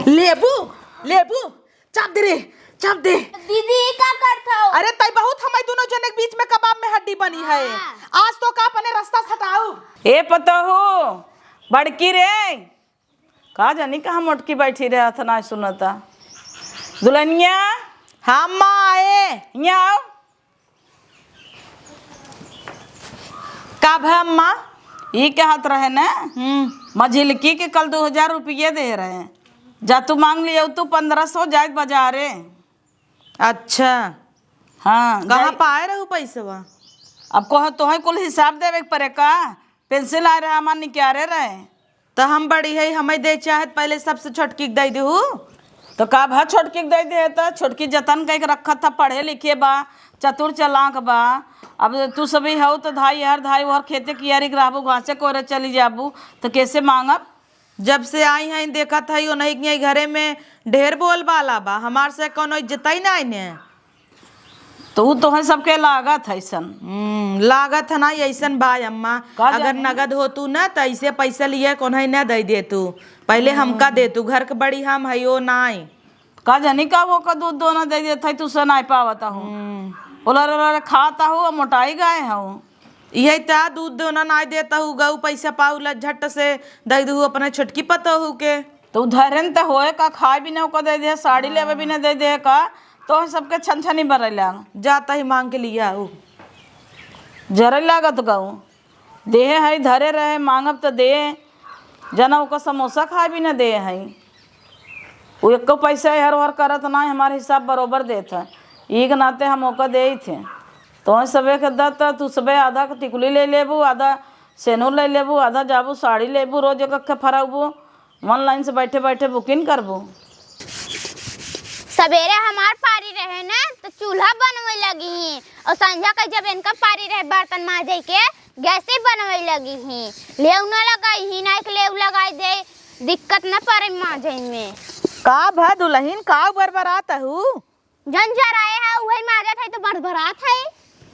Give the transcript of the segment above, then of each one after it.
लेबू लेबू चाप दे रे, चाप दे। दीदी का करता हो? अरे तई बहुत हमारे दोनों जने के बीच में कबाब में हड्डी बनी है। आज तो का अपने रास्ता हटाओ। ए पता हो बड़की रे का जानी कहाँ मोटकी बैठी रहे था ना सुनता दुल्हनिया। हाँ माँ आए। यहाँ आओ। का भाई अम्मा ये क्या हाथ रहे ना मझिलकी के कल 2000 रुपये दे रहे हैं। जा तू मांग लिया तू 1500 जाए बाजारे। अच्छा हाँ कहाँ पाए रहू पैसा? अब कहो तो है कुल हिसाब देवे के पड़े का। पेंसिल आ रहा हमार निकारे रहे तो हम बड़ी है हमें दे चाहत पहले सबसे छोटकी दे दू। तो का भा छोटकी के दे दे तो छोटकी जतन कह के रखा था पढ़े लिखे बा चतुर चलाक बा। अब तू सभी हो तो धाई हर धाई और खेते कियारी रहबू घासे कोरे चली जाबू तो कैसे मांगब। जब से आई हैं देखा था यो नहीं घरे में ढेर बोल बाला बा हमार से कोनो इज्जत ही नहीं ने। तो है सबके लागत है सन लागत है ना ऐसन भाई अम्मा। अगर नगद हो तू ना तो ऐसे पैसा लिए कौन न दे दे तू पहले हमका दे तू घर के बड़ी हम है यो नाई का जानी का वो का दूध दोना दे देता है तू से नहीं पावता हूँ बोला खाता हूँ मोटाई गाय हूँ यही ता दूध दोना नहीं देता हूँ गऊ पैसा पाऊला झट से दे दू अपने छोटकी पता हूँ के। तो धरन तो होए का खाए भी ना दे दे साड़ी लेवे भी ना दे दे का तो सबके छन छनी बर जाता ही मांग के लिया हो जरा लागत गऊ देहे है धरे रहे मांगब तो दे जना ओका समोसा खाए भी ना दे है वो एक पैसा हर हर करत ना हमारे हिसाब बरोबर देत है एक नाते हम ओका दे थे तो सबे के दत तू सबे आधा टिकुली ले लेबू आधा सेनूर ले लेबू आधा जाबू साड़ी लेबू रोज एक फराबू ऑनलाइन से बैठे बैठे बुकिंग करबू। सवेरे हमार पारी रहे ना तो चूल्हा बनवे लगी और संझा का जब इनका पारी रहे बर्तन माजे के गैसे बनवे लगी ही लेव ना लगाई ही ना लेव लगाई दे दिक्कत न पड़े माजे में। का भा दुल्हन का बरबरात हूँ जंजर आए है वही माजा था तो बरबरात है।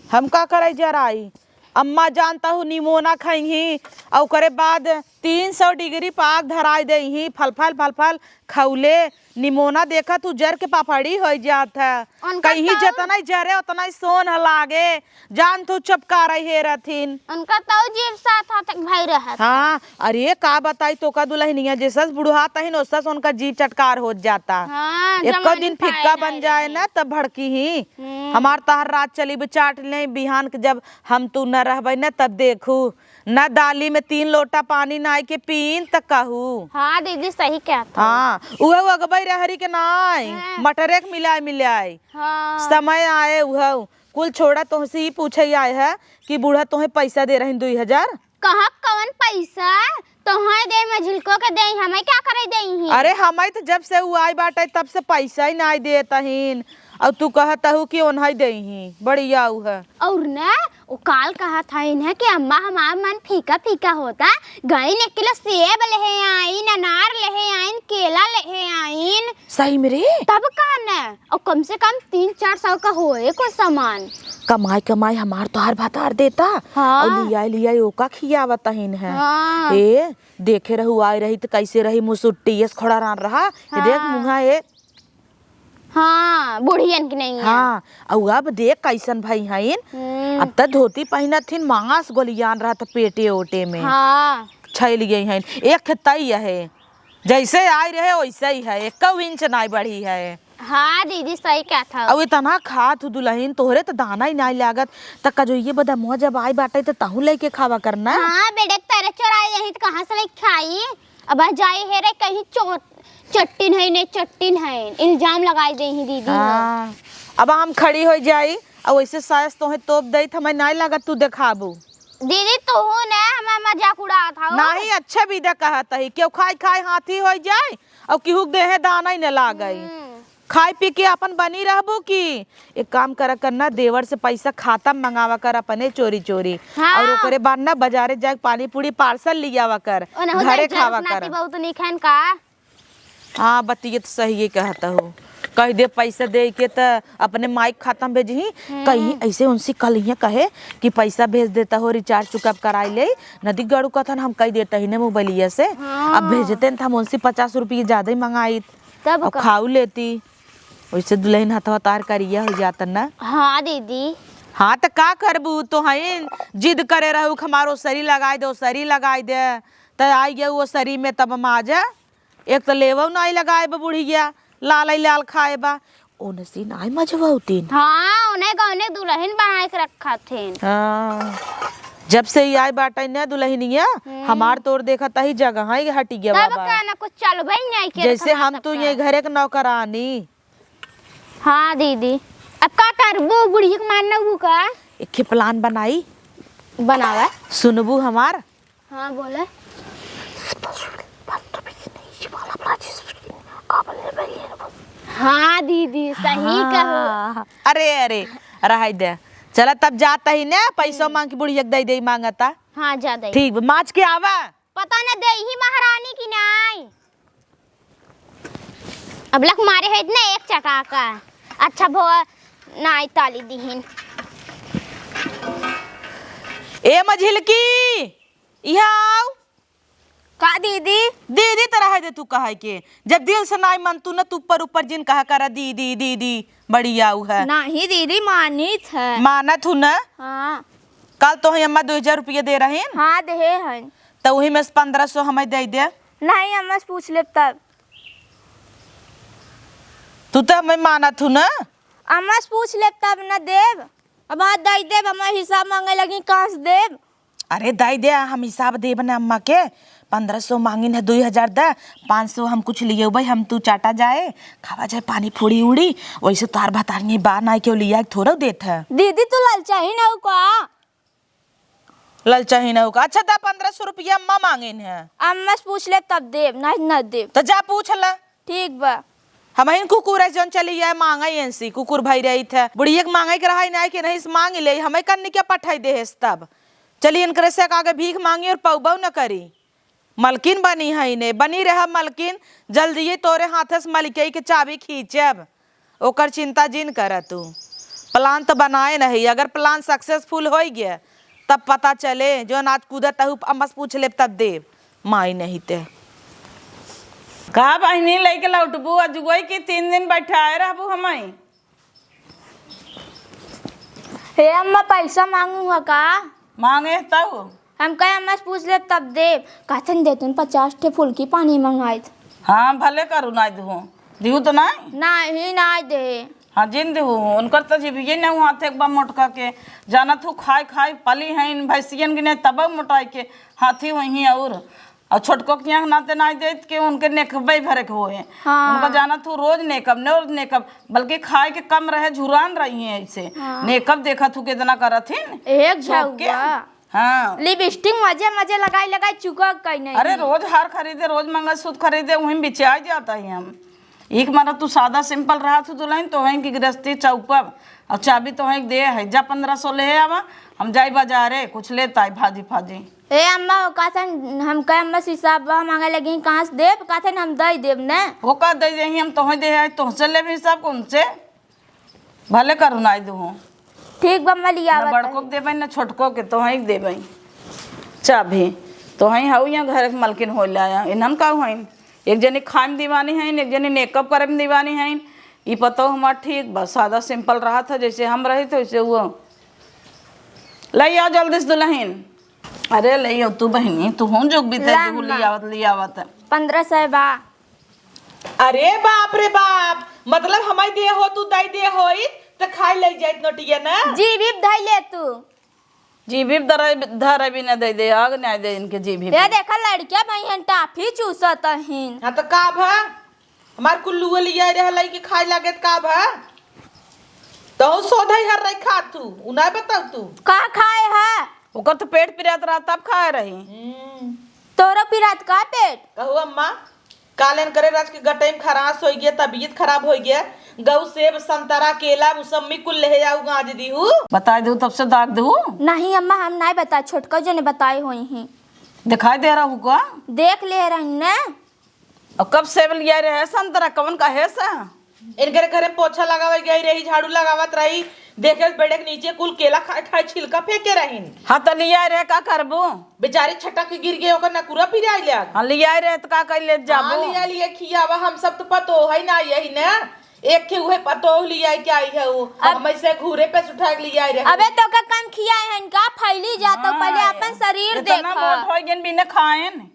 हम का करे जराई अम्मा जानता हूँ निमोना खाई और करे बाद 300 डिग्री पाक धराई दे फल फल फल फल खौले निमोना देखा तू जर के पापड़ी हो जात है कहीं जितना जरे उतना ही सोन लागे जान तू चपका रही रथिन उनका तो जीव साथ तक भाई रहा। हाँ अरे का बताई तो का दुल्हनिया जैसा बुढ़ाता ही नोसा उनका जीव चटकार हो जाता। हाँ, एक दिन फिक्का बन जाए ना तब भड़की ही हमार तहर रात चली चाट ले बिहान के जब हम तू न रहबे न तब देखू न दाली में 3 लोटा पानी नाई के पीन तक कहू। हाँ दीदी सही क्या था। हाँ उहे अगबई रहरी के नाई मटरे के मिलाए हाँ। समय आए उहे कुल छोड़ा तुमसे ही पूछे आए है कि बूढ़ा तुम्हें पैसा दे रही 2000 कहाँ कवन पैसा तो हाँ दे मैं झिलको के दे हमें क्या करे दे। अरे हमें तो जब से वो आई बाटे तब से पैसा ही नहीं देता हिन और तू कहता हूँ कि ओनही दे ही बढ़िया है। और ना वो काल कहा था इन्हें कि अम्मा हमारा मन फीका फीका होता गई 1 किलो सेब ले आइन अनार ले आइन केला ले आइन सही मेरे तब का ना और कम से कम 300-400 का होए कोई सामान कमाई कमाई हमार तो हर भातार देता। हाँ। और लिया ओका खियावता हिन है। हाँ। ए देखे रहू आई रही तो कैसे रही मुसुट्टी खड़ा रहा हाँ। देख मुँहा ए हाँ बुढ़ियन की नहीं है। हाँ और अब देख कैसन भाई हईन अब तक धोती पहना थी मांस गोलियान रहा था पेटे ओटे में। हाँ छैल गई है एक तई है जैसे आई रहे वैसे ही है 1 इंच नहीं बढ़ी है। हाँ दीदी सही क्या था। अब इतना खात दुल्हन तोहरे तो दाना ही नहीं लागत तक का जो ये बदा मुँह जब आई बाटे तो तहू लेके खावा करना। हाँ बेटे तेरे चोराई रही तो कहाँ से लेके खाई अब जाई है रे कहीं चट्टिन है नहीं चट्टिन है इल्जाम लगाई दे ही दीदी। हाँ। अब हम खड़ी हो जाई और वैसे सायस तोहे तोप दई तो हमें नहीं लागत तू देखाबू दीदी तू ना हमें मजाक उड़ा था नहीं अच्छा भी दे कहता ही क्यों खाई खाई हाथी हो जाए और केहू देहे दाना ही न लागई खाई पी के अपन बनी रहबू की एक काम करा करना देवर से पैसा खाता मंगावा कर अपने चोरी चोरी। हाँ। और ओकरे बाद ना बाजारे जाके पानी पूरी पार्सल लियावा कर घरे खावा कर बहुत नहीं खान का। हाँ बतिये तो सही कहता हो कह दे पैसा दे के तो अपने माइक खाता में भेजी कहीं ऐसे उनसे कल ही कहे कि पैसा भेज देता हो रिचार्ज चुकअप कराई ले नदी गड़ू कथन हम कह देता ही ना मोबाइलिया से अब भेजते तो हम उनसे 50 रुपये ज्यादा ही मंगाई तब अब खाऊ लेती वैसे दुल्हन हथवा तार करिया हो जाता ना। हाँ दीदी। हाँ तो का करबू तो है जिद करे रहू हमारो सरी लगाई दे सरी लगाई दे तो आई गया वो सरी में तब हम आ जा एक तो लेवो नहीं लगाए बा बुढ़िया लाल लाल खाए बा ओनसी नहीं मजबूती। हाँ उन्हें गौने दुल्हन बना के रखा थे। हाँ जब से ही आई बाटा न दुल्हनिया हमार तोर देखा था ही जगह ही हटी गया तब बाबा का ना कुछ चल भाई नहीं के जैसे हम तो ये घरे के नौकरानी। हाँ दीदी अब का करबू बुढ़िया के मानना वो का एक प्लान बनाई बनावा सुनबू हमार। हाँ बोले। हाँ दीदी सही कहो। अरे अरे रह दे चला तब जाता ही ना पैसा मांग के बुढ़िया दे दे मांगता। हाँ ज्यादा ठीक माच के आवा पता न दे ही महारानी की नाई अब लक मारे है ना एक चटाका अच्छा भो नाई ताली दीहिन। ए मझिलकी यहाँ आओ का दीदी दीदी तरह है दे तू कहा के जब दिल से नाई मन तू न तू ऊपर जिन कहा करा दीदी दीदी बढ़िया है नहीं दीदी मानित है माना तू न। हाँ कल तो ही अम्मा 2000 रुपये दे रहे हैं हाँ दे हैं तो वही में 1500 हमें दे दे। नहीं अम्मा से पूछ ले तब तू तो हमें माना तू न अम्मा से पूछ ले तब न देव अब हाँ दे देव अम्मा हिसाब मांगे लगी कहाँ से देव। अरे दे दे हम हिसाब दे बने अम्मा के 1500 मांगिन है 2000 दे 500 हम कुछ लिए भाई हम तू चाटा जाए खावा जाए पानी फूड़ी उड़ी वैसे तार बताइए बार ना क्यों लिया थोड़ा देत है दीदी तू ललचा ही ना का ललचा ही ना होगा। अच्छा दा 1500 रुपया अम्मा मांगिन है अम्मा से पूछ ले तब देव नहीं न देव तो जा पूछ ला ठीक बा। हम इन कुकुर है जौन चली जाए मांगा ऐसी कुकुर भाई रही थे बुढ़िया के मांगे के रहा नहीं कि नहीं मांग ले हमें करने क्या पठाई दे तब चलिए इनकरे से आगे भीख मांगी और पौबा न करी मलकिन बनी है इन्हें बनी रहा मलकिन जल्दी तोरे हाथ से मलिकई के चाबी खींचब ओकर चिंता जिन कर तू प्लान तो बनाए नहीं अगर प्लान सक्सेसफुल हो गया तब पता चले जो आज कूदत अम्मा से पूछ ले तब देव माई नहीं ते का बहनी लेके लौटबू अजुगई की 3 दिन बैठाए रहबू हमें। हे अम्मा पैसा मांगूंगा का मांगे तब हम कहे अम्मा से पूछ ले तब देव कहते दे तुम 50 ठे फूल की पानी मंगाए थे। हाँ भले करू ना दू दिहू तो नहीं नहीं ना दे हाँ जिन दिहू उनकर तो जीविए न हाथ एक बार मोटका के जानत हूँ खाए खाए पली हैं भैंसियन के नहीं तब मोटाई के हाथी वहीं और छोटको के यहाँ नाते ना दे के उनके नेकबे भरे के हुए हाँ। उनका जानत हूँ रोज नेकब न रोज नेकब बल्कि खाए के कम रहे झुरान रही है ऐसे हाँ। नेकब देखा तू कितना करत हिन एक छोप के। झुआ हाँ लिपस्टिक मजे मजे लगाई चुका कहीं नहीं। अरे रोज हार खरीदे रोज मंगलसूत्र खरीदे वहीं बिचा जाता है हम एक मारा तू सादा सिंपल रहा तू दुल्हन तो वहीं की गृहस्थी चौपब और चाबी तो वहीं दे है जा 1500 ले आवा हम जाई बाजारे कुछ लेता है भाजी फाजी। ए अम्मा कहते हम कहे अम्मा से हिसाब मांगे लगी कहाँ से देव कहते हम दे देव न वो का दे दे हम तो दे है तुमसे ले भी हिसाब कौन से भले करू ना दू ठीक बा मैं लिया न बड़को के देबै न छोटको के तो वहीं देबै चाबी तो वहीं हाउ यहाँ घर के मलकिन हो लाया इनम का हईन एक जनी खाम दीवानी है एक जनी मेकअप करे में दीवानी है ये पता हमार ठीक बस सादा सिंपल रहा था जैसे हम रहे थे वैसे वो ले आओ जल्दी से दुल्हन। अरे ले आओ तू बहनी तू हूँ जो भी लियावत 1500 बा। अरे बाप रे बाप मतलब हमारी दे हो तू दाई दे हो तो खाई ले जाए नोटिया ना जी भी धाई ले तू जी भी धर भी न दे दे आग न दे इनके जी भी ये देखा लड़कियां भाई हन टाफी चूसत हिन। हाँ तो का भा हमार कुल्लू लिया रहा कि खाए लागे का भा तो सोधा हर रही खा तू उन्हें बताओ तू का खाए है ओकर तो पेट पिरात रहा तब खाए रही तोरा पिरात का पेट कहू अम्मा कालेन करे राज के गटे में खराश हो गया तबीयत खराब हो गया गऊ सेब संतरा केला मौसमी कुल ले जाऊ गाज दी हूँ बता दू तब से दाग दू नहीं अम्मा हम नहीं बता छोटका जो ने बताए हुई ही दिखाई दे रहा हूँ का देख ले रही ने और कब सेब लिया रहे संतरा कवन का है सा इनके घरे पोछा लगावे गई रही, झाड़ू लगावत रही, देखे बेड़े के नीचे कुल केला खाए खाए छिलका फेंके रहीन। हाँ तो लिया रे का करबू? बेचारी छटक के गिर गए, ओकर नकुरा पिराई ले। हाँ लिया रे तो का कर ले जाबू? लिया लिया खियावा, हम सब तो पतो है ना, यही ना एक के उहे पतो लिया क्या है वो, हम ऐसे घूरे पे उठा के लिया रे। अबे तो का काम खिया है इनका, फैली जाता पहले अपन शरीर देख। इतना मोट हो गन बिना खाएन।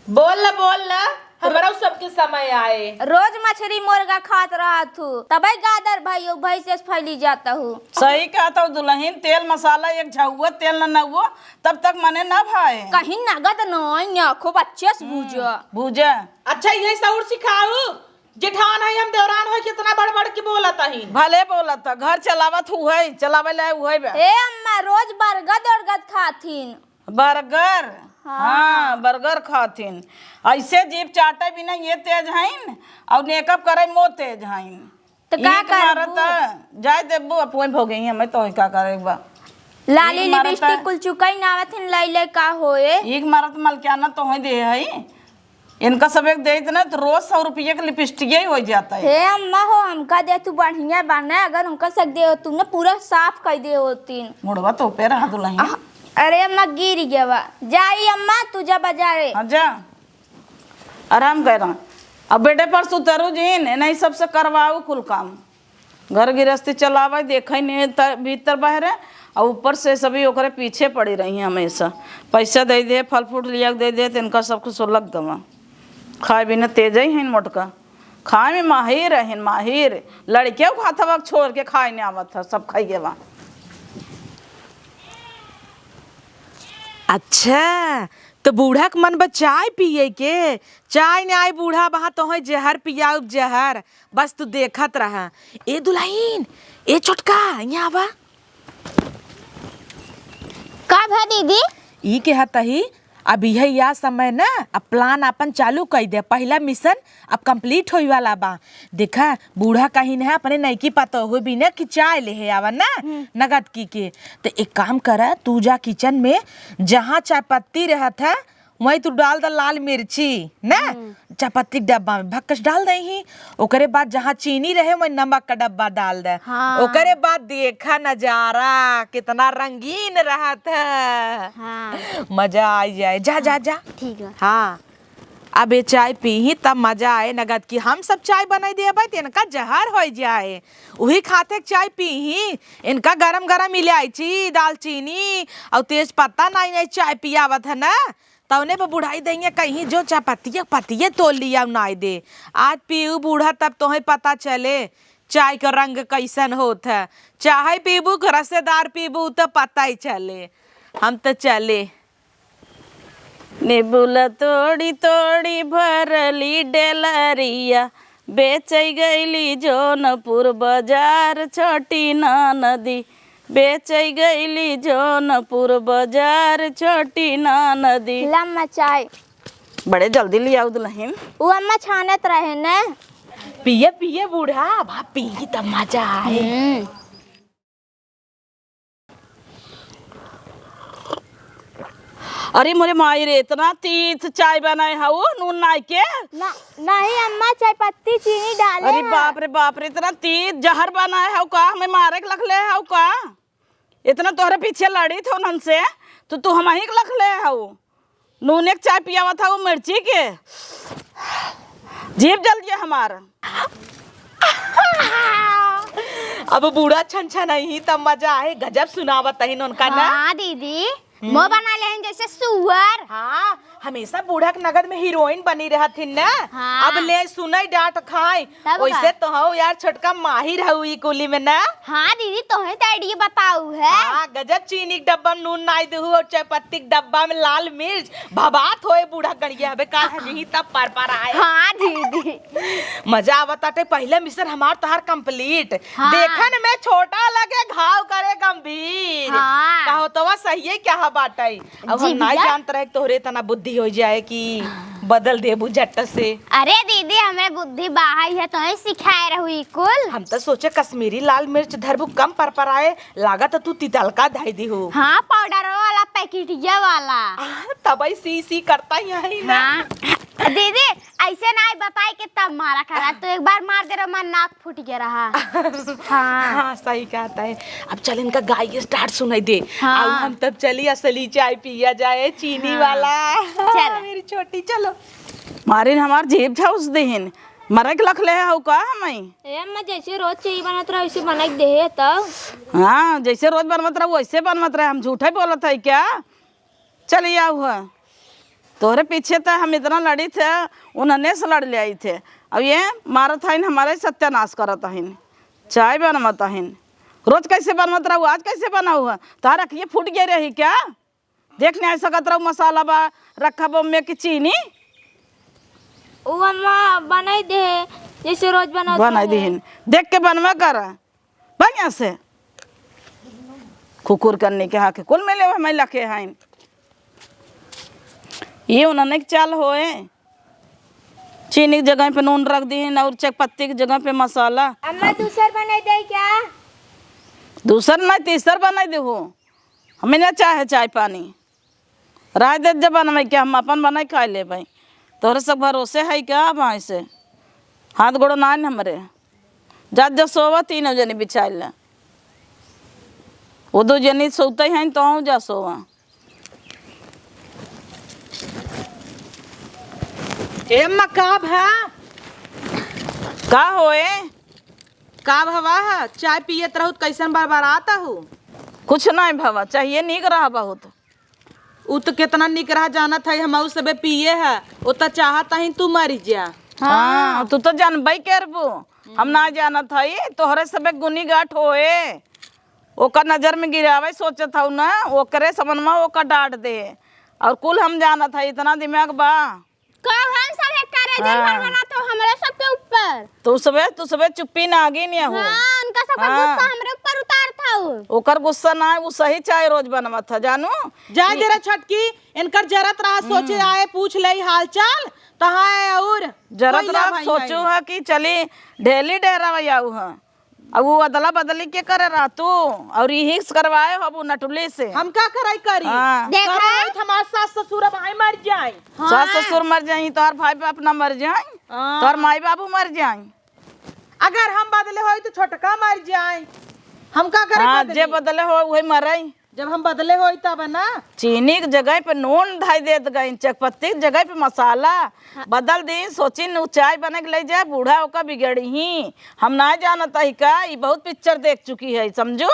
बोल ला हमरा सबके समय आए। रोज मछली मुर्गा खात रहा तू, तबे गादर भाई भाई से फैली जाता हूँ। सही कहता हूँ दुल्हन, तेल मसाला एक झुआ तेल न नहुआ तब तक मने ना भाए। कहीं नगद नहीं, खूब अच्छे से भूजा भूजा। अच्छा यही सौर सिखाऊ, जेठान है हम देवरान है, कितना बड़ बड़ के बोलता ही। भले बोलता, घर चलावत हुए चलावे ले हुए बे। ए अम्मा रोज बरगद उरगद खाथिन। बर्गर? हाँ बर्गर खाथिन। ऐसे जीप चाटे बिना ये तेज हईन और मेकअप करे मो तेज हईन। तो का करबू? जाय देबू अपन हो गई हमें तो का करेबा। लाली लिपस्टिक कुल चुकाई नावथिन लैले का होए। एक मारत मलकियाना तो होई दे हई, इनका सब एक दे इतना तो रोज 100 रुपये का लिपस्टिक ही हो जाता है। हे अम्मा हो हमका दे तू बढ़िया बना, अगर हमका सक दे हो तुमने पूरा साफ कर दे होतीन। मुड़वा तो पे रहा दुल्हन। अरे अम्मा गिर गया, जाई अम्मा तू जा बाजारे। हाँ जा आराम कर रहा। अब बेटे पर सुतरू जीन नहीं सबसे करवाऊ कुल काम, घर गृहस्थी चलावा देखे नहीं भीतर बहरे और ऊपर से सभी ओकरे पीछे पड़ी रही हैं हमेशा। पैसा दे दे, फल फ्रूट लिया दे दे, तो इनका सब कुछ लग दवा। खाए बिना तेज ही हैं मोटका, खाए में माहिर है माहिर। लड़के खाता वक्त छोड़ के खाए नहीं आवत था, सब खाइए वहाँ। अच्छा तो बूढ़ा के मन बा चाय पिए के, चाय ने आई बूढ़ा वहां तो है जहर पिया जहर, बस तू देखत रहा। ए दुल्हन, ए छोटका यहाँ आवा। का भा दीदी? ई के हतही अभी है या समय ना, अब प्लान अपन चालू कर दे। पहला मिशन अब कंप्लीट होई वाला बा। देखा बूढ़ा कहीं ना अपने नईकी पता हो भी ना कि चाय ले आवा ना नगद की के। तो एक काम कर, तू जा किचन में, जहाँ चाय पत्ती रहत है वहीं तू डाल द लाल मिर्ची ना, चाय पत्ती डब्बा में भक्कस डाल दही। ओकरे बाद जहाँ चीनी रहे वहीं नमक का डब्बा डाल दे। हाँ। ओकरे बाद देखा नजारा कितना रंगीन रहत है। हाँ। मजा आ जाए। जा जा जा। ठीक है। हाँ अब ये चाय पी तब मजा आए नगद की। हम सब चाय बनाई दे भाई, इनका जहर हो जाए, वही खाते चाय पी। इनका गरम गरम इलायची दालचीनी और तेज पत्ता नहीं चाय पियावत है ना, तवने पे बुढ़ाई देंगे कहीं जो चाय पत्तिये तोड़ लिया नहीं दे। आज पीऊ बूढ़ा तब तो ही पता चले चाय का रंग कैसन होत है। चाय पीबू रसेदार पीबू तो पता ही चले। हम तो चले। निबुला तोड़ी तोड़ी भरली डेलरिया, बेच गईली जौनपुर बाजार छोटी ना नदी, बेच गईली जौनपुर बाजार छोटी ना नदी। लम्मा चाय बड़े जल्दी ले आओ दुल्हन। वो अम्मा छानत रहे ने। पिए पिए बूढ़ा, वहाँ पी तब मजा आए। अरे मोरे माई रे, इतना तीत चाय बनाए हाउ नून नाई के नहीं अम्मा, चाय पत्ती चीनी डाले। अरे बाप रे, इतना तीत जहर बनाए हाउ का, हमें मारे के लखले हाउ का। इतना तोहरे पीछे लड़ी थे उनन से तो तू हम ही के लखले हाउ। नून एक चाय पियावा था वो मिर्ची के, जीभ जल गया हमारा। अब बूढ़ा छन छन नहीं तब मजा आए। गजब सुनावत है उनका ना। हाँ दीदी, मुँह बना ले जैसे सुअर। हाँ हमेशा बूढ़ा के नगद में हीरोइन बनी रहती ना। हाँ। अब ले सुनई डांट खाए तब वैसे तो हो यार, छोटका माहिर है ई कुली में ना। हाँ दीदी तुम्हें तो आइडिया बताऊ है। हाँ गजब चीनी के डब्बा में नून नाई दहू और चाय पत्ती के डब्बा में लाल मिर्च भबात होए बूढ़ा गड़िया हबे का नहीं तब पर आए। हाँ दीदी मजा आवत आटे। पहले मिशन हमार तोहार कंप्लीट। हाँ। देखन में छोटा लगे घाव करे गंभीर। हाँ। कहो तो वह सही है क्या बाटे। अब हम जी नहीं भैया। जानते रहे तोहरे तना बुद्धि हो जाए कि बदल देबू झट से। अरे दीदी हमें बुद्धि बाहर है, तुम्हें सिखाए रही कुल। हम तो सोचे कश्मीरी लाल मिर्च धरबू कम पर आए, लागत तू तितलका धाई दी हो। हाँ पाउडर वाला पैकेटिया वाला। तबई सी करता ही है ना। हाँ दीदी ऐसे ना बताई कि तब मारा खरा, तो एक बार मार दे रहा मार नाक फूट गया रहा। हाँ हाँ सही कहता है। अब चल इनका गाय स्टार्ट सुनाई दे। हाँ। अब हम तब चली असली चाय पिया जाए चीनी वाला। चल। मेरी छोटी चलो। मारिन हमार जेब था उस दिन मरे के लख ले हो का हमें। ए मैं जैसे रोज चाहिए बनत रहा वैसे बना के दे तब। हाँ जैसे रोज बनमत रहा वैसे बनमत रहे, हम झूठा बोलत है क्या। चलिए आओ है तोहरे पीछे था, हम इतना लड़ी थे उन्होंने से लड़ ले आई थे। अब ये मारत है हमारे सत्यानाश करत है। चाय बनमत है रोज कैसे बनमत रहू, आज कैसे बना हुआ तारा ये फूट गई रही क्या। देखने ऐसा सकत रहू मसाला बा रखा बो में की चीनी वो अम्मा बनाई दे जैसे रोज बना बनाई दीन देख के बनवा कर बढ़िया से कुकुर करने के हाँ के कुल मिले हमें लखे हैं। ये उन्होंने चाल होए चीनी की जगह पे नून रख दी और चकपत्ती की जगह पे मसाला। अम्मा दूसर बनाई दे क्या। दूसर नहीं तीसर बनाई दे हो, हमें ना चाहे चाय पानी राय दे जब बनवाई क्या हम अपन बनाई खा ले भाई। तोहरे सब भरोसे है क्या भाई से हाथ गोड़ो ना हमरे जब जब सोवा 3 जनी बिछाई ले वो 2 जनी सोते हैं तो जा सोवा। ए अम्मा काब है का होए काब हवा है चाय पियत रहू कैसन बार आता हूँ। कुछ नहीं भवा चाहिए नीक रहा बहुत। उ तो कितना निक रहा जानत है हम सबे पिए है वो तो चाहता ही तू मर जा। हाँ तू तो जानबई करबू हम ना जानत हई तोहरे सबे गुनी गाठ होए ओकर नजर में गिरावे सोचत हूँ ना ओकरे समनमा ओकर डांट दे और कुल हम जानत है इतना दिमाग बा। कब हम सब एक करे दिन भर बना तो हमारे सब के ऊपर। तू सबे चुप्पी ना आगे नहीं हो। हाँ उनका सबका गुस्सा हमरे ऊपर उतार था वो। ओकर गुस्सा ना है वो सही चाय रोज बनवत है जानू। जा जरा छटकी इनकर जरत रहा सोचे आए पूछ ले हाल चाल तहा है और जरत कोई ला रात भाई सोचू भाई। है कि चली ढेली डेरा आऊ है अब वो अदला बदली के करे रहा तू और यही करवाए हो वो नटुली से। हम का कराई करी हाँ। देखा? करवाई हमारे सास ससुर भाई मर जाए। सास ससुर मर जाई तोहर भाई बाप ना मर जाए हाँ। तोहर माई बाबू मर जाए। अगर हम बदले हो तो छोटका मर जाए हम का करे हाँ बदली? जे बदले हो वही मरई। जब हम बदले हो तब ना चीनी की जगह पे नून ढाई देत गई चकपत्ती की जगह पे मसाला बदल दी सोची नु चाय बने के ले जाए बूढ़ा होकर बिगड़ी ही हम ना जानत है का ये बहुत पिक्चर देख चुकी है समझो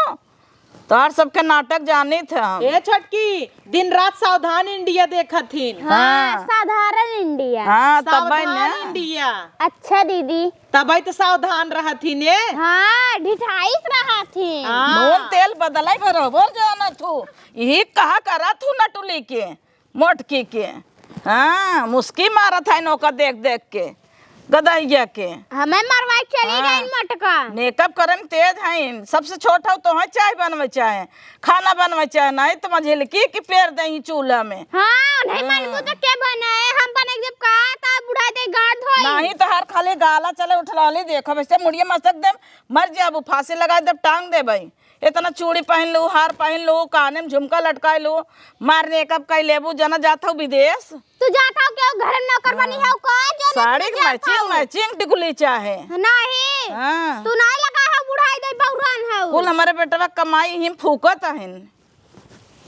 तोहर सबके नाटक जानी थे हम। ए छटकी दिन रात सावधान इंडिया देखत थीन। हाँ साधारण इंडिया। हाँ तब सावधान ने इंडिया अच्छा दीदी। तब तो सावधान रहथीन ए। हाँ ढिठाइस रहा थी। नून तेल बदलाई बरोबर जाना तू यही कहा करा तू नटुली के मोटकी के। हाँ मुस्की मारा था नौका देख देख के गदैया के। हमें मरवाई चली गई मटका। मेकअप करम तेज है सबसे छोटा हो तो है चाय बनवे चाहे खाना बनवे चाहे नहीं तो मझिलकी की पेर दही चूल्हा में। हाँ नहीं मालूम तो क्या बनाए हम बने जब कहा था बुढ़ा दे गाड़ धोई। नहीं तो हर खाली गाला चले उठलाली देखो वैसे मुड़िया मसक दे मर जाबू फांसी लगा दे टांग दे भाई। इतना चूड़ी पहन लू हार पहन लू काने में झुमका लटकाए लू मार मेकअप कर लेबू जना जाता हूँ विदेश। तू जाता हो क्या घर में नौकर बनी है को जो साड़ी की मैचिंग मैचिंग टिकुली चाहे। नहीं हाँ तू नहीं लगा है बुढ़ाई दे बहुरान है वो। कुल हमारे बेटवा कमाई हिम फूकत है।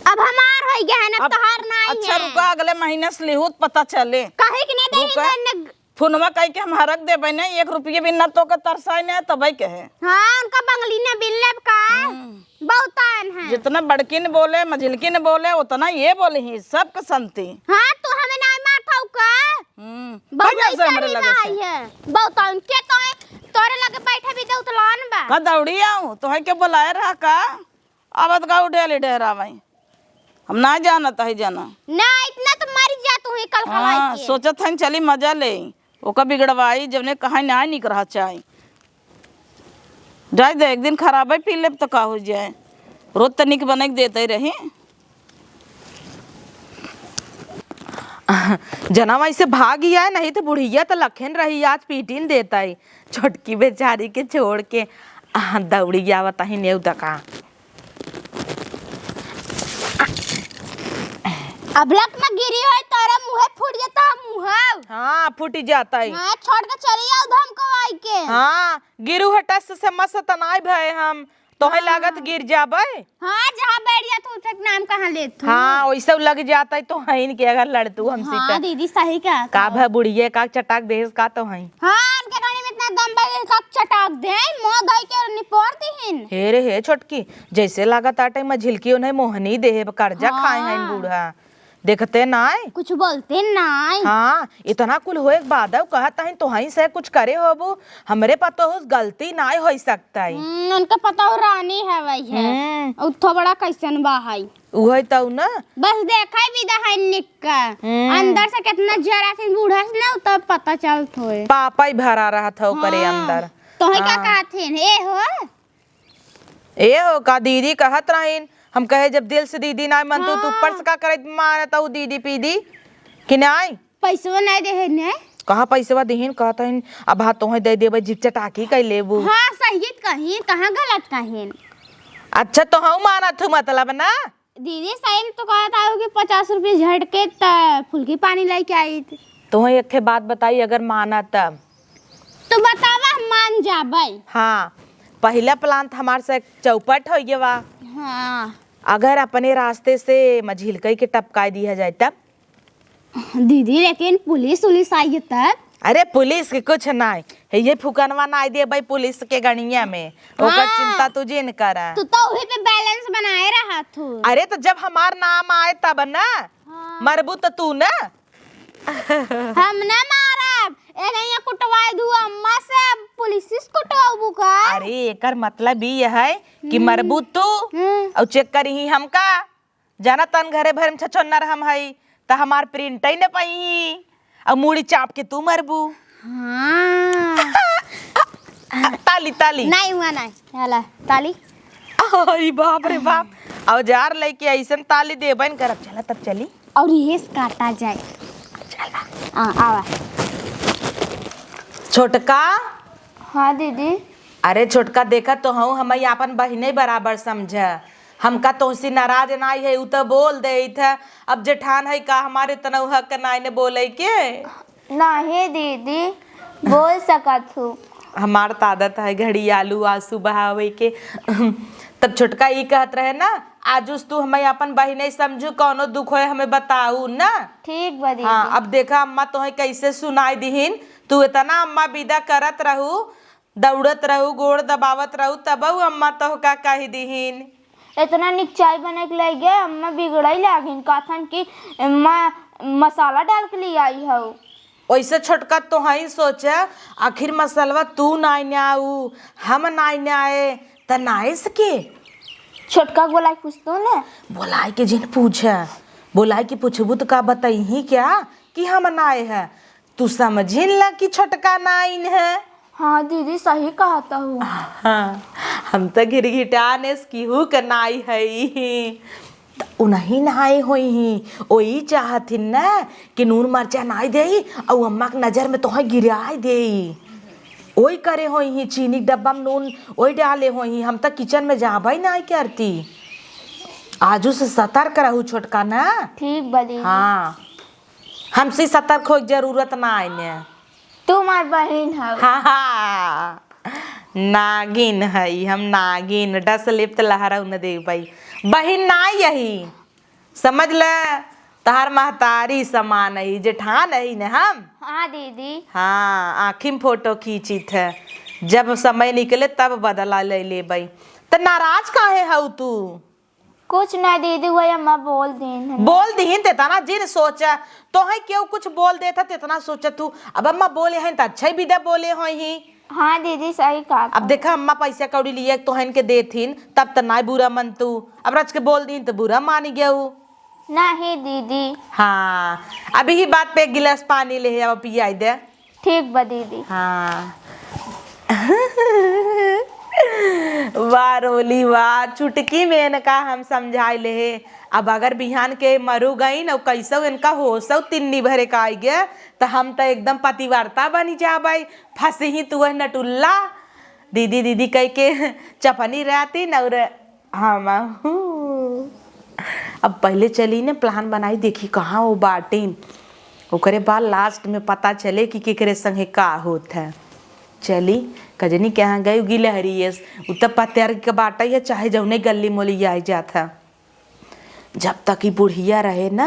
अब हमार हो गया है ना अब तोहार नहीं अच्छा है। रुका अगले महीने से लिहूत पता चले कहे कि नहीं रुका। दे फोनवा कह के हम हरक दे बने 1 रुपये भी न तो का तरसाई ने तब कहे। हाँ उनका बंगली ने बिल्ले का बहुत आन है। जितना बड़की ने बोले मझिलकी ने बोले उतना ये बोले ही सब के संती। हाँ तू हमें नहीं मारता का बढ़िया से हमरे लगे से है बहुत आन के तो है तोरे लगे बैठे भी दे उतलान बा का दौड़ी आऊं तो है के बुलाए रहा का आवत का उठेली डेरा भाई हम ना जानत है जाना ना इतना तो मर जा तू ही कल हाँ खवाई के। सोचत है चली मजा ले ओका बिगड़वाई जब ने कहा ना निक रहा चाय जाए दे एक दिन खराब है पी ले तो का हो जाए रोज तनिक बने के देते रही। जना वैसे भाग ही आए नहीं तो बुढ़िया तो लखेन रही आज पीटीन देता है छोटकी बेचारी के छोड़ के दौड़ी आवता ही नेव दका। अब लक में गिरी हो तोरा मुंह फूट जाता मुंह। हाँ फूट जाता है। हां छोड़ के चली आओ धम कवाई के। हाँ गिरू हटस से मस्त तनाई भय हम तोहे लागत गिर जाबे। हां जहां बैठ जा तू तक नाम कहां ले तू। हाँ वैसे लग जाता है तो हईन के अगर लड़तू हमसे हां दीदी सही का भा बुढ़िए का चटाक देस का तो हई। हां उनके गाड़ी में इतना दम बा का चटाक दे मुंह धोई के निपोर दीहिन। हे रे हे छोटकी जैसे लागत आटे में झिलकी उन्हें मोहनी देहे कर्जा खाए हैं बूढ़ा देखते नाय कुछ बोलते नाय। हाँ इतना कुल होए बाद कहता है तो हई से कुछ करे होबू हमरे पता हो गलती नाय हो सकता है। उनका पता हो रानी है वही है उतो बड़ा कैसन बा है उहे तो ना बस देखा ही विदा है निक्का अंदर से कितना जरा से बूढ़ा से ना तब पता चलत होए पापा ही भरा रहा था करे अंदर। तो है क्या कहथिन ए हो का दीदी कहत रहीन हम कहे जब दिल से दीदी ना मन तो ऊपर से का करे मानता हूँ दीदी पीदी कि नहीं पैसा नहीं दे ने कहाँ पैसा दीहिन कहता है अब हाँ तोहे दे देबे जिप चटाकी कह लेबू। हां सही कहीं कहां गलत कहीं। अच्छा तो हम माना तू मतलब ना दीदी सही तो कहता हो कि 50 रुपये झट के फुल्की पानी लेके आई थी। तोहे एक बात बताई अगर माना तब तो बतावा हम मान जाबे। हाँ पहला प्लान हमार से चौपट हो गया। हां अगर अपने रास्ते से मझिलकई के टपकाई दिया जाए तब दीदी लेकिन पुलिस आई तब। अरे पुलिस के कुछ नहीं है ये फुकनवा ना दे भाई पुलिस के गणिया में ओकर चिंता तुझे न करा तू तो वही पे बैलेंस बनाए रहा तू। अरे तो जब हमार नाम आए तब ना मरबू तो तू ना हम ना मारब एने कुटवाई दू अम्मा से पुलिस कुटवाबू का। अरे एकर मतलब ही है कि मरबू तू और चेक करी हमका जाना तन घरे भर में छछोन्नर हम हई त हमार प्रिंट ही न पाई और मुड़ी चाप के तू मरबू। हां ताली ताली नहीं हुआ नहीं चला ताली। अरे बाप रे बाप औजार लेके ऐसन ताली देबन करब चला तब चली और ये काटा जाए चला। हां आवा छोटका। हाँ दीदी। अरे छोटका देखा तो हूँ हम अपन बहिने बराबर समझ हमका तोहसी नाराज नाई है उ तो बोल दे था अब जेठान है का हमारे तनौ हक नाई ने बोले के नहीं दीदी बोल सकत हूँ। हमार त आदत है घड़ियालू आंसू बहावे के तब छोटका ये कहत रहे ना आजुस तू हमें अपन बहिने समझू कौनो दुख है हमें बताऊ ना। ठीक बा दीदी। हाँ अब देखा अम्मा तोहे कैसे सुनाई दीहिन तू इतना अम्मा विदा करत रहू दौड़त रहू गोड़ दबावत रहू तब अम्मा तो का कही दीहिन इतना निक चाय बने के ले गए अम्मा बिगड़ाई लागिन कहथन कि अम्मा मसाला डाल के ले आई हो। वैसे छोटका तो हई सोचा आखिर मसलवा तू नाई ने आऊ हम नाई ने आए त नाई सके छोटका बोला कुछ तो ना बोलाई के जिन पूछे बोलाई कि पूछबू तो का बताई क्या कि हम नाए है तू समझिन ला कि छोटका नाइन है। हाँ दीदी सही कहता हूँ। हाँ हम तो गिरगिटाने की हूँ कनाई है उन्हीं नहाए हुई ही वही चाहथिन ना कि नून मरचा नाई दे और अम्मा के नजर में तो गिराई दे वही करे हुई ही चीनी डब्बा में नून वही डाले हुई ही हम तो किचन में जाबई नहीं करती आजू से सतर्क रहू छोटका ना। ठीक बा दीदी। हाँ हमसे सतर्क हो जरूरत ना आईने तुम्हार बहन है। हाँ हाँ नागिन है हम नागिन डस लिप्त लहरा न दे भाई बहिन ना यही समझ ले तहार महतारी समान है जेठान है न हम। हाँ दीदी। हाँ आँखी में फोटो खींची थे जब समय निकले तब बदला ले ले भाई तो नाराज काहे हऊ तू। कुछ ना दीदी वही अम्मा बोल देन बोल दीहिन तेतना जिन सोचा तो है क्यों कुछ बोल देता तेतना सोचा तू अब अम्मा बोले हैं तो अच्छा ही विदा बोले हो ही। हाँ दीदी सही कहा। अब देखा अम्मा पैसा कौड़ी लिए तो हन के देथिन तब तो ना बुरा मन तू अब रच के बोल दीन तो बुरा मान गया नहीं दीदी। हाँ अभी ही बात पे एक गिलास पानी ले अब पिया दे। ठीक बा दीदी। हाँ वाह रोली वाह चुटकी में इनका हम समझाए ले अब अगर बिहान के मरू गई न कैसो इनका होसो तिन्नी भरे का आई गया तो हम तो एकदम पतिवार्ता बनी जा भाई फंसी ही तू नटुल्ला दीदी दीदी कह के चपनी रहती न और हम अब पहले चली ने प्लान बनाई देखी कहाँ वो बाटीन, ओकरे बाद लास्ट में पता चले कि केकरे संगे का होत है। चली कजनी के यहाँ गई उगी लहरियस उ तब पत्यार के बाटा है चाहे जौने गली मोली आई जात है। जब तक ही बुढ़िया रहे ना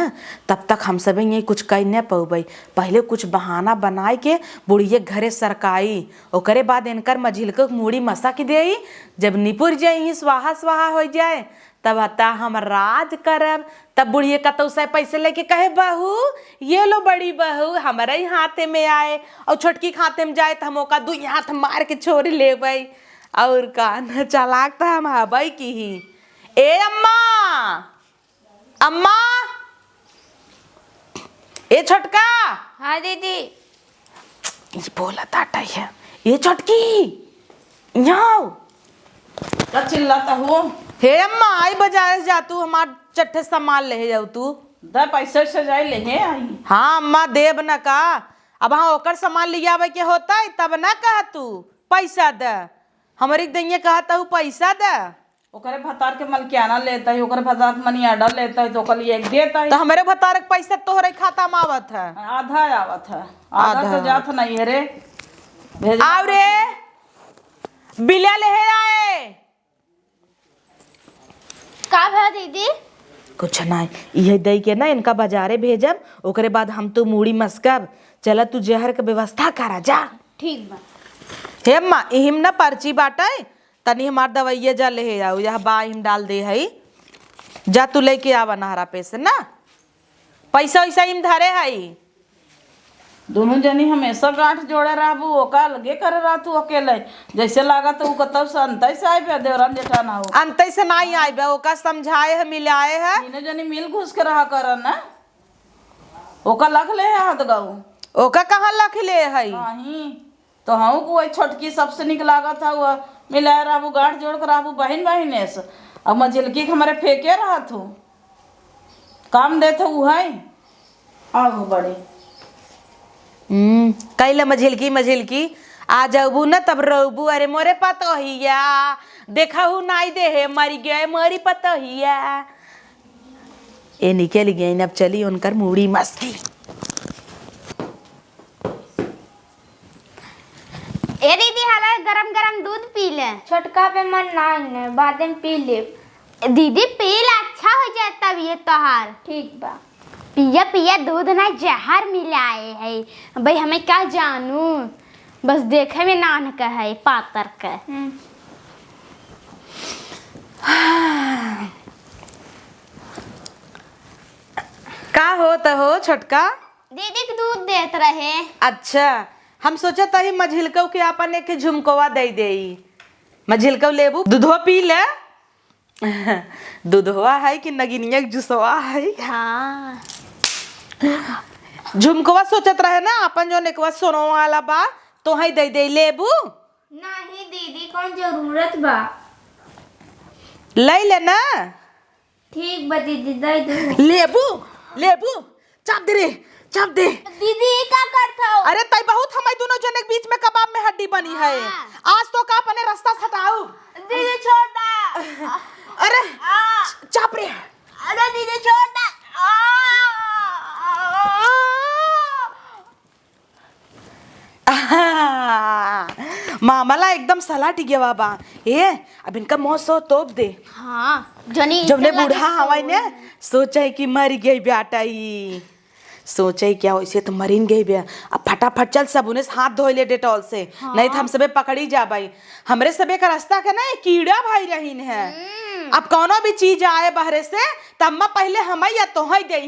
तब तक हम सब ये कुछ कह न पौबई, पहले कुछ बहाना बनाए के बुढ़िया घरे सरकाई, ओकरे बाद इनकर मझिल को मूड़ी मसा की दे, जब निपुर जाई स्वाहा स्वाहा हो जाए तब हता हम राज करब। तब बुढ़िया कतौ से पैसे लेके कहे बहू ये लो बड़ी बहू हमारे ही हाथे में आए और छोटकी खाते में जाए तो हम ओका दू हाथ मार के छोड़ लेबै। और का न चालाक तो हम हबै की ही। ए अम्मा अम्मा, ए छोटका। हाँ दीदी। ये बोला ताटा है, ये छोटकी यहाँ क्या चिल्लाता हो? हे अम्मा आई बाजार से जा तू हमार चट्टे सामान ले जाऊ तू। दा पैसे से जाए ले आई। हाँ अम्मा देब न का, अब हाँ ओकर सामान ले आवे के होता है तब ना कह तू पैसा दे, हमारी दैया कहता हूँ पैसा दे। ओकरे भतार के मलकियाना लेता है, ओकरे भतार के मनी आर्डर लेता है तो ओकर लिए एक देता है। तो हमारे भतारक पैसा तोहरे खाता में आवत है। आधा आवत है, आधा तो जात नहीं है रे। भेज आव रे बिलिया ले आए। का भा दीदी? कुछ नहीं, यह दई के ना इनका बाजारे भेजब, ओकरे बाद हम तो मूड़ी मस्कब। चला तू जहर के व्यवस्था करा जा। ठीक बा। हे अम्मा इहिम ना पर्ची बाटे तनी हमार दवाइया जा ले आओ, यह बा हिम डाल दे है, जा तू लेके आवा नहरा पे से ना, पैसा वैसा हिम धरे है। दोनों जनी हमेशा गांठ जोड़े रहबू, ओका अलगे करे रह तू अकेले, जैसे लागा तो कतौ से अंतै से आए देवरान जेठाना हो। अंत से नहीं आई बे, ओका समझाए है मिलाए है। तीनों जनी मिल घुस के रहा कर ना, ओका लख ले हाथ गाऊ। ओका कहाँ लख ले है? नहीं तो हाँ को वही छोटकी सबसे निक लागा था वो मिलाए रहबू, गांठ जोड़ कर रहबू बहन बहने से। अब मझिलकी के हमारे फेंके रहा तू काम देते वो है आगो बड़ी। कैला मझिलकी मझिलकी आ जाबू ना तब रहबू। अरे मोरे पतोहिया देखा नाई दे है मरी गए मरी पतोहिया। ए निकल गई, अब चली उनकर मूड़ी मस्ती। ए दीदी हाला गरम गरम दूध पी ले। छोटका पे मन ना बाद में पी ले। दीदी पील अच्छा हो जाता तब ये तोहार। ठीक बा। पिया पिया दूध ना जहर मिलाए है भाई, हमें क्या जानू, बस देखे में नान का है पातर का। का होता हो छोटका? दीदी के दूध देत रहे। अच्छा हम सोचा था ही मझिलकौ के अपन एक झुमकोवा दे दे। मझिलकौ लेबू दूधवा पी ले। दूधवा है कि नगिनिया जुसवा है? हाँ झुमकोवा सोचत रहे ना अपन जो नेकवा सोनो वाला बा तो है दे दे लेबू। नहीं दीदी कौन जरूरत बा। ले ना। ठीक बा दीदी दे दो। लेबू लेबू चाप दे रे चाप दे। दीदी क्या करता हो? अरे तई बहुत हमारे दोनों जने के बीच में कबाब में हड्डी बनी है। आज तो का अपने रास्ता हटाओ। दीदी छोड़ दे। अरे चाप रे। अरे दीदी छोड़ दे। मामला एकदम सलाट गया बाबा। ए अब इनका मुंह सो तोप दे। हाँ जनी जब ने बूढ़ा हवाई ने सोचा कि मर गई बेटा ही, सोचे क्या वैसे तो मरीन गई बे। अब फटाफट चल सब उन्हें हाथ धोए ले डेटॉल से। हाँ। नहीं तो हम सबे पकड़ी जा भाई, हमरे सबे का रास्ता का ना कीड़ा भाई रहीन है। अब कौनो भी चीज आए बहरे से तब पहले हम या तो दे